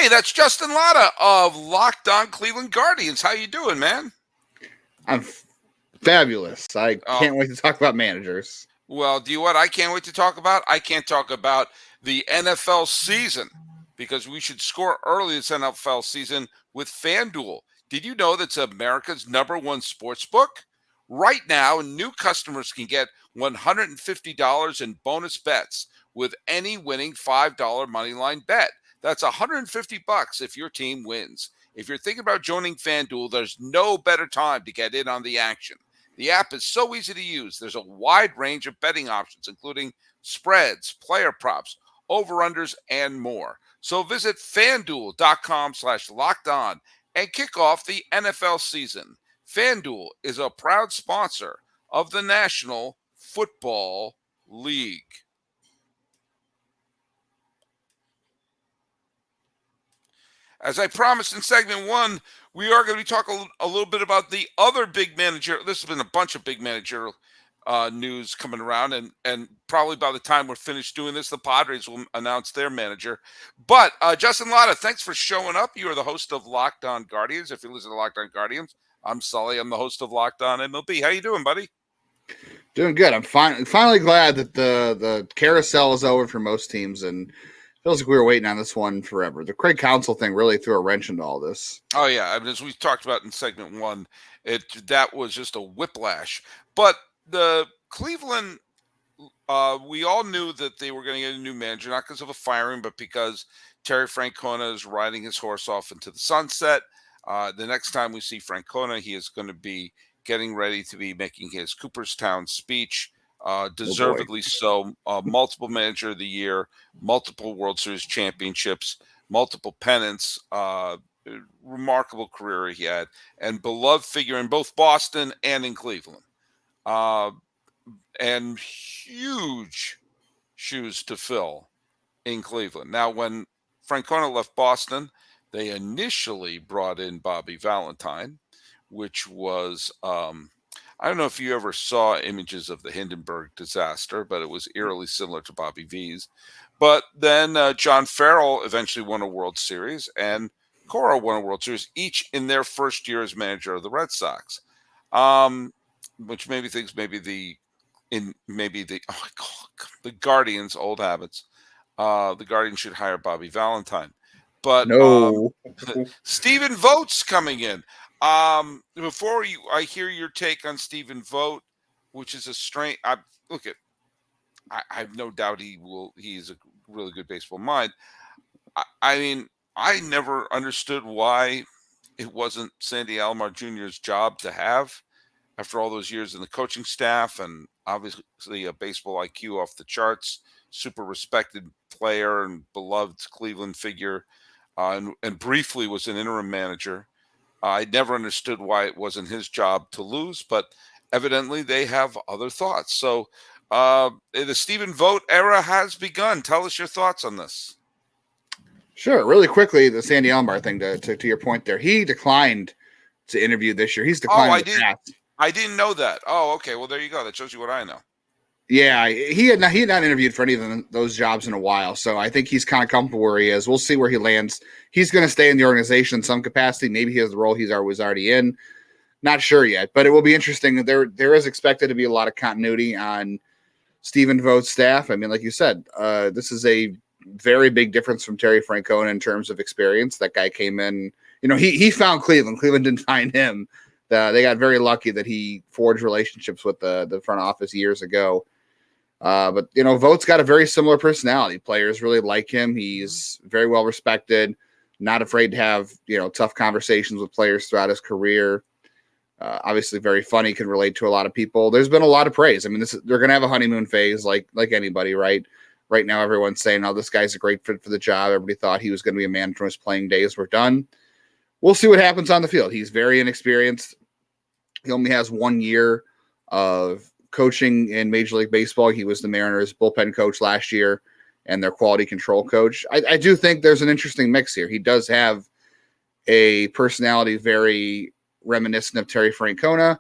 Hey, that's Justin Lotta of Locked On Cleveland Guardians. How you doing, man? I'm fabulous. I Oh, can't wait to talk about managers. well, do you know what I can't wait to talk about? I can't talk about the NFL season because we should score early this NFL season with FanDuel. Did you know that's America's #1 sportsbook? Right now, new customers can get $150 in bonus bets with any winning $5 moneyline bet. That's $150 if your team wins. If you're thinking about joining FanDuel, there's no better time to get in on the action. The app is so easy to use. There's a wide range of betting options, including spreads, player props, over-unders, and more. So visit FanDuel.com/lockedon and kick off the NFL season. FanDuel is a proud sponsor of the National Football League. As I promised in segment one, we are going to be talking a little bit about the other big manager. This has been a bunch of big managerial news coming around, and probably by the time we're finished doing this, the Padres will announce their manager. But Justin Lotta, thanks for showing up. You are the host of Locked On Guardians. If you listen to Locked On Guardians, I'm Sully. I'm the host of Locked On MLB. How you doing, buddy? Doing good. I'm finally glad that the carousel is over for most teams, and feels like we were waiting on this one forever. The Craig Counsell thing really threw a wrench into all this. Oh yeah, I mean, as we talked about in segment one, that was just a whiplash. But the Cleveland, we all knew that they were going to get a new manager, not because of a firing, but because Terry Francona is riding his horse off into the sunset. The next time we see Francona, he is going to be getting ready to be making his Cooperstown speech. Deservedly so. Multiple manager of the year, multiple World Series championships, multiple pennants, remarkable career he had, and beloved figure in both Boston and in Cleveland. And huge shoes to fill in Cleveland. Now, when Francona left Boston, they initially brought in Bobby Valentine, which was I don't know if you ever saw images of the Hindenburg disaster, but it was eerily similar to Bobby V's. But then John Farrell eventually won a World Series, and Cora won a World Series, each in their first year as manager of the Red Sox. Which maybe thinks the Guardians, old habits. The Guardians should hire Bobby Valentine, but No. Stephen Vogt's coming in. Before I hear your take on Stephen Vogt, which is a strange. I have no doubt he's a really good baseball mind. I mean, I never understood why it wasn't Sandy Alomar Jr.'s job to have after all those years in the coaching staff, and obviously a baseball IQ off the charts, super respected player and beloved Cleveland figure, and briefly was an interim manager. I never understood why it wasn't his job to lose, but evidently they have other thoughts. So the Stephen Vogt era has begun. Tell us your thoughts on this. Sure. Really quickly, the Sandy Alomar thing, to your point there, he declined to interview this year. He's declined I didn't know that. Oh, okay. Well, there you go. That shows you what I know. Yeah, he had not interviewed for any of those jobs in a while, so I think he's kind of comfortable where he is. We'll see where he lands. He's going to stay in the organization in some capacity. Maybe he has the role was already in. Not sure yet, but it will be interesting. There is expected to be a lot of continuity on Stephen Vogt's staff. I mean, like you said, this is a very big difference from Terry Francona in terms of experience. That guy came in, he found Cleveland. Cleveland didn't find him. They got very lucky that he forged relationships with the front office years ago. But Vogt's got a very similar personality. Players really like him. He's very well respected, not afraid to have tough conversations with players throughout his career. Obviously very funny, can relate to a lot of people. There's been a lot of praise. I mean, they're going to have a honeymoon phase like anybody, right? Right now, everyone's saying, "Oh, this guy's a great fit for the job." Everybody thought he was going to be a manager when his playing days were done. We'll see what happens on the field. He's very inexperienced. He only has 1 year of coaching in Major League Baseball. He was the Mariners bullpen coach last year and their quality control coach. I do think there's an interesting mix here. He does have a personality very reminiscent of Terry Francona,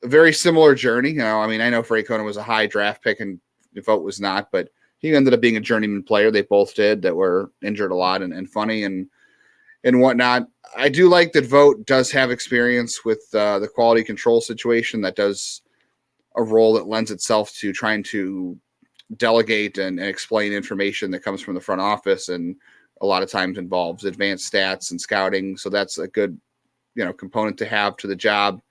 a very similar journey. I know Francona was a high draft pick and Vogt was not, but he ended up being a journeyman player. They both did, that were injured a lot and funny. And and whatnot. I do like that Vogt does have experience with the quality control situation. That does a role that lends itself to trying to delegate and explain information that comes from the front office, and a lot of times involves advanced stats and scouting. So that's a good, component to have to the job.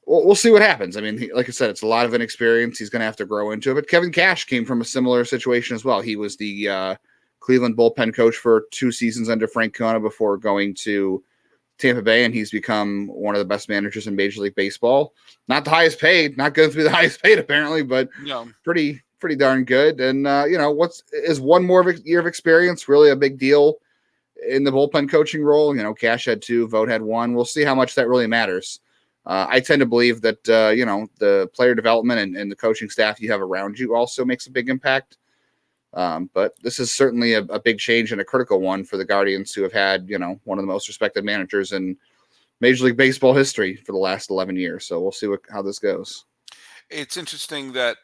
We'll see what happens. I mean, like I said, it's a lot of inexperience. He's going to have to grow into it. But Kevin Cash came from a similar situation as well. He was the Cleveland bullpen coach for 2 seasons under Francona before going to Tampa Bay, and he's become one of the best managers in Major League Baseball. Not the highest paid, not going to be the highest paid apparently, but No. pretty darn good. And what's is one more year of experience really a big deal in the bullpen coaching role? Cash had 2, Vogt had 1. We'll see how much that really matters. I tend to believe that the player development and the coaching staff you have around you also makes a big impact. But this is certainly a big change and a critical one for the Guardians, who have had one of the most respected managers in Major League Baseball history for the last 11 years. So we'll see how this goes. It's interesting that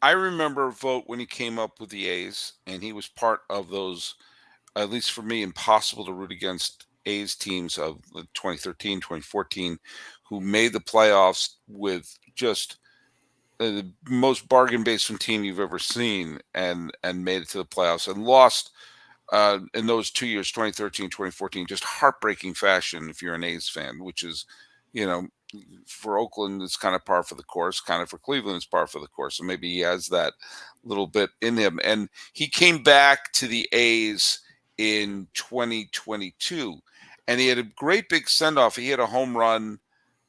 I remember Vogt when he came up with the A's, and he was part of those, at least for me, impossible to root against A's teams of 2013, 2014, who made the playoffs with just the most bargain basement team you've ever seen, and made it to the playoffs and lost in those 2 years, 2013, 2014, just heartbreaking fashion if you're an A's fan, which is, for Oakland, it's kind of par for the course, kind of for Cleveland, it's par for the course. So maybe he has that little bit in him. And he came back to the A's in 2022, and he had a great big send-off. He had a home run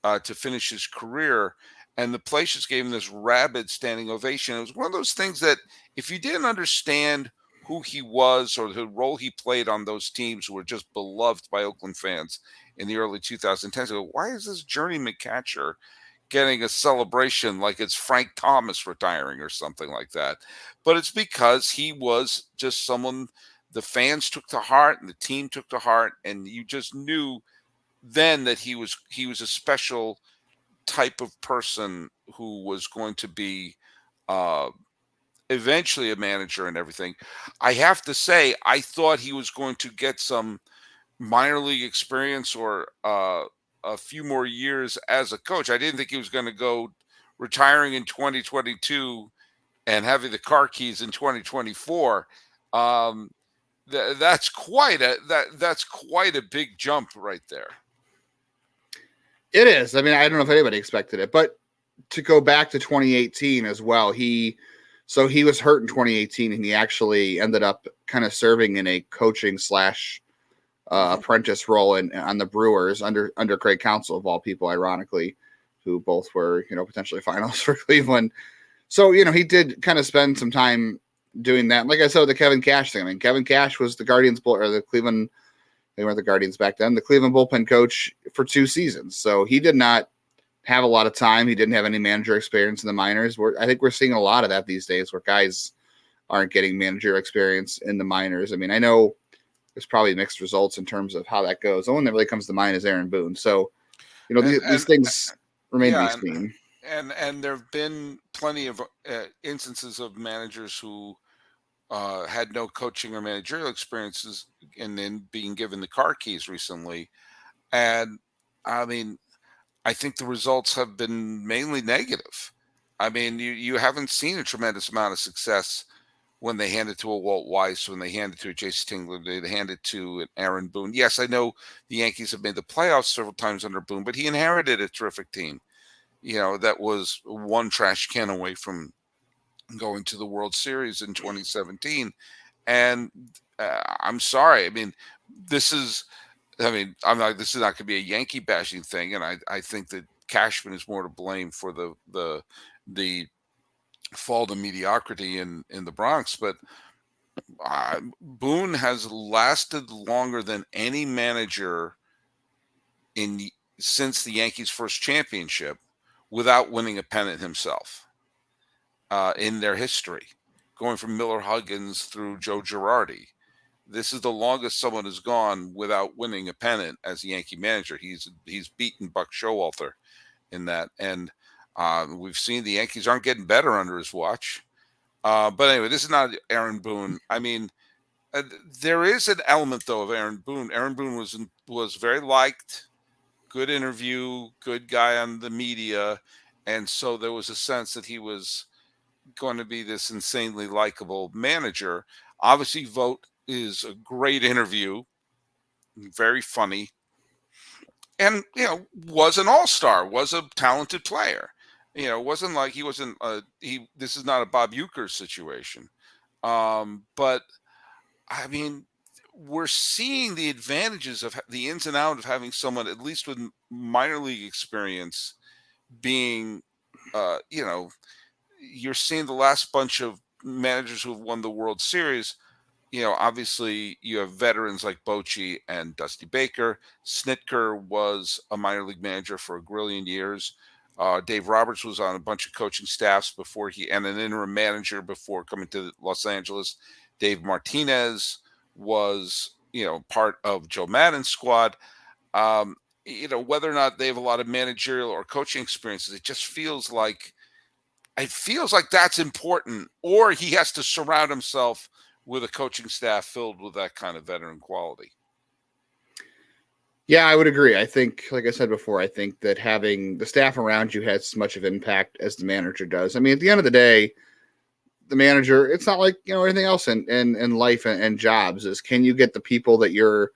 to finish his career, and the place just gave him this rabid standing ovation. It was one of those things that if you didn't understand who he was or the role he played on those teams who were just beloved by Oakland fans in the early 2010s, go, why is this journeyman catcher getting a celebration like it's Frank Thomas retiring or something like that? But it's because he was just someone the fans took to heart and the team took to heart, and you just knew then that he was a special type of person who was going to be uh, eventually a manager and everything. I have to say, I thought he was going to get some minor league experience or a few more years as a coach. I didn't think he was going to go retiring in 2022 and having the car keys in 2024. Um, that's quite a big jump right there. It is. I mean, I don't know if anybody expected it, but to go back to 2018 as well, he was hurt in 2018, and he actually ended up kind of serving in a coaching slash apprentice role on the Brewers under Craig Counsell, of all people, ironically, who both were potentially finals for Cleveland. So he did kind of spend some time doing that. Like I said, with the Kevin Cash thing. I mean, Kevin Cash was the Guardians or the Cleveland. They weren't the Guardians back then. The Cleveland bullpen coach for 2 seasons. So he did not have a lot of time. He didn't have any manager experience in the minors. I think we're seeing a lot of that these days, where guys aren't getting manager experience in the minors. I mean, I know there's probably mixed results in terms of how that goes. The one that really comes to mind is Aaron Boone. So, these things remain to be seen. And there have been plenty of instances of managers who had no coaching or managerial experiences and then being given the car keys recently. And I mean, I think the results have been mainly negative. I mean, you haven't seen a tremendous amount of success when they hand it to a Walt Weiss, when they hand it to a Jase Tingler, they hand it to an Aaron Boone. Yes, I know the Yankees have made the playoffs several times under Boone, but he inherited a terrific team, that was one trash can away from going to the World Series in 2017. And I'm sorry. I mean, this is, I'm not, this is not going to be a Yankee bashing thing. And I think that Cashman is more to blame for the fall to mediocrity in the Bronx. But Boone has lasted longer than any manager since the Yankees' first championship without winning a pennant himself in their history, going from Miller Huggins through Joe Girardi. This is the longest someone has gone without winning a pennant as a Yankee manager. He's beaten Buck Showalter in that, and we've seen the Yankees aren't getting better under his watch. But anyway, this is not Aaron Boone. I mean, uh, there is an element though of Aaron Boone. Aaron Boone was very liked, good interview, good guy on the media, and so there was a sense that he was going to be this insanely likable manager. Obviously, Vogt is a great interview, very funny, and was an all-star, was a talented player. It wasn't like he wasn't he this is not a Bob Uecker situation. But I mean, we're seeing the advantages of the ins and outs of having someone at least with minor league experience being you're seeing the last bunch of managers who've won the World Series. Obviously you have veterans like Bochy and Dusty Baker. Snitker was a minor league manager for a grillion years. Dave Roberts was on a bunch of coaching staffs before and an interim manager before coming to Los Angeles. Dave Martinez was, part of Joe Maddon's squad. Whether or not they have a lot of managerial or coaching experiences, it feels like that's important, or he has to surround himself with a coaching staff filled with that kind of veteran quality. Yeah, I would agree. I think, like I said before, I think that having the staff around you has as much of impact as the manager does. I mean, at the end of the day, the manager, it's not like, anything else in life and jobs is, can you get the people that you're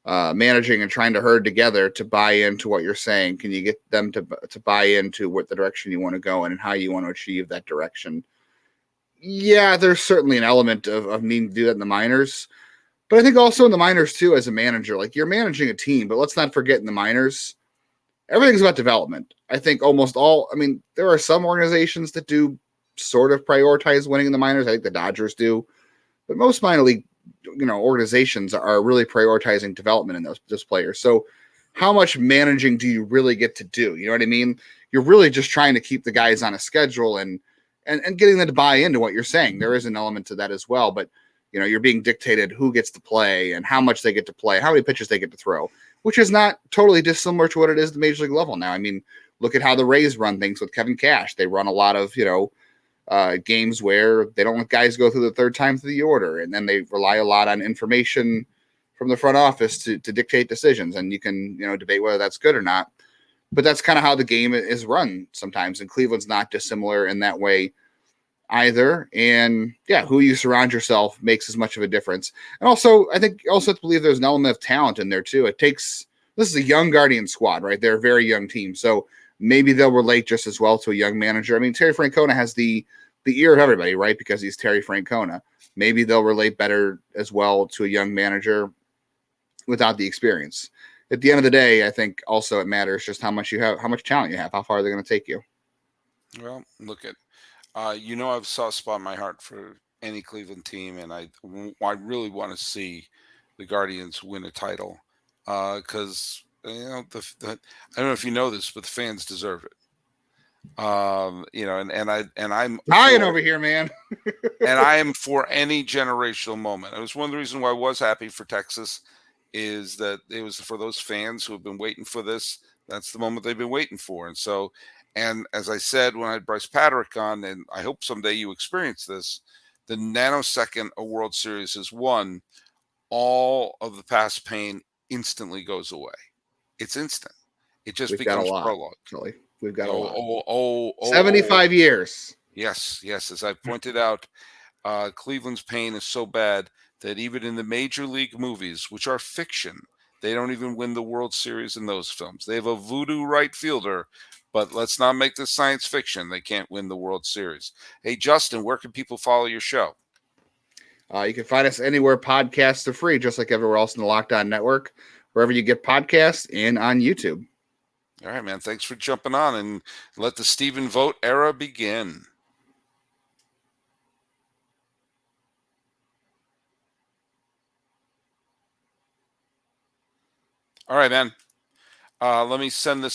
managing and trying to herd together to buy into what you're saying? Can you get them to buy into what the direction you want to go in and how you want to achieve that direction? Yeah, there's certainly an element of needing to do that in the minors. But I think also in the minors too, as a manager, like you're managing a team, but let's not forget in the minors, everything's about development. I think there are some organizations that do sort of prioritize winning in the minors. I think the Dodgers do, but most minor league, organizations are really prioritizing development in those players. So how much managing do you really get to do? You know what I mean? You're really just trying to keep the guys on a schedule and getting them to buy into what you're saying. There is an element to that as well, but you're being dictated who gets to play and how much they get to play, how many pitches they get to throw, which is not totally dissimilar to what it is at the major league level now. I mean, look at how the Rays run things with Kevin Cash. They run a lot of, games where they don't let guys go through the third time through the order. And then they rely a lot on information from the front office to dictate decisions. And you can, debate whether that's good or not. But that's kind of how the game is run sometimes. And Cleveland's not dissimilar in that way either. And yeah, who you surround yourself makes as much of a difference. And also, I think you also have to believe there's an element of talent in there too. This is a young Guardian squad, right? They're a very young team. So maybe they'll relate just as well to a young manager. I mean, Terry Francona has the ear of everybody, right? Because he's Terry Francona. Maybe they'll relate better as well to a young manager without the experience. At the end of the day, I think also it matters just how much talent you have, how far they're going to take you. Well, look at I've soft spot in my heart for any Cleveland team, and I really want to see the Guardians win a title because I don't know if you know this, but the fans deserve it. I'm Dying over here, man. and I am for any generational moment. It was one of the reasons why I was happy for Texas is that it was for those fans who have been waiting for this. That's the moment they've been waiting for. And so, and as I said when I had Bryce Patrick on, and I hope someday you experience this, the nanosecond a World Series is won, all of the past pain instantly goes away. It's instant. It just We've got a becomes lot, prologue. Sully. We've got a Oh, lot. oh, oh, oh, 75 years. Yes, yes. As I pointed out, Cleveland's pain is so bad that even in the major league movies, which are fiction, they don't even win the World Series in those films. They have a voodoo right fielder, but let's not make this science fiction. They can't win the World Series. Hey, Justin, where can people follow your show? You can find us anywhere podcasts are free, just like everywhere else in the Lockdown Network, wherever you get podcasts and on YouTube. All right, man. Thanks for jumping on and let the Stephen Vogt era begin. All right, man. Let me send this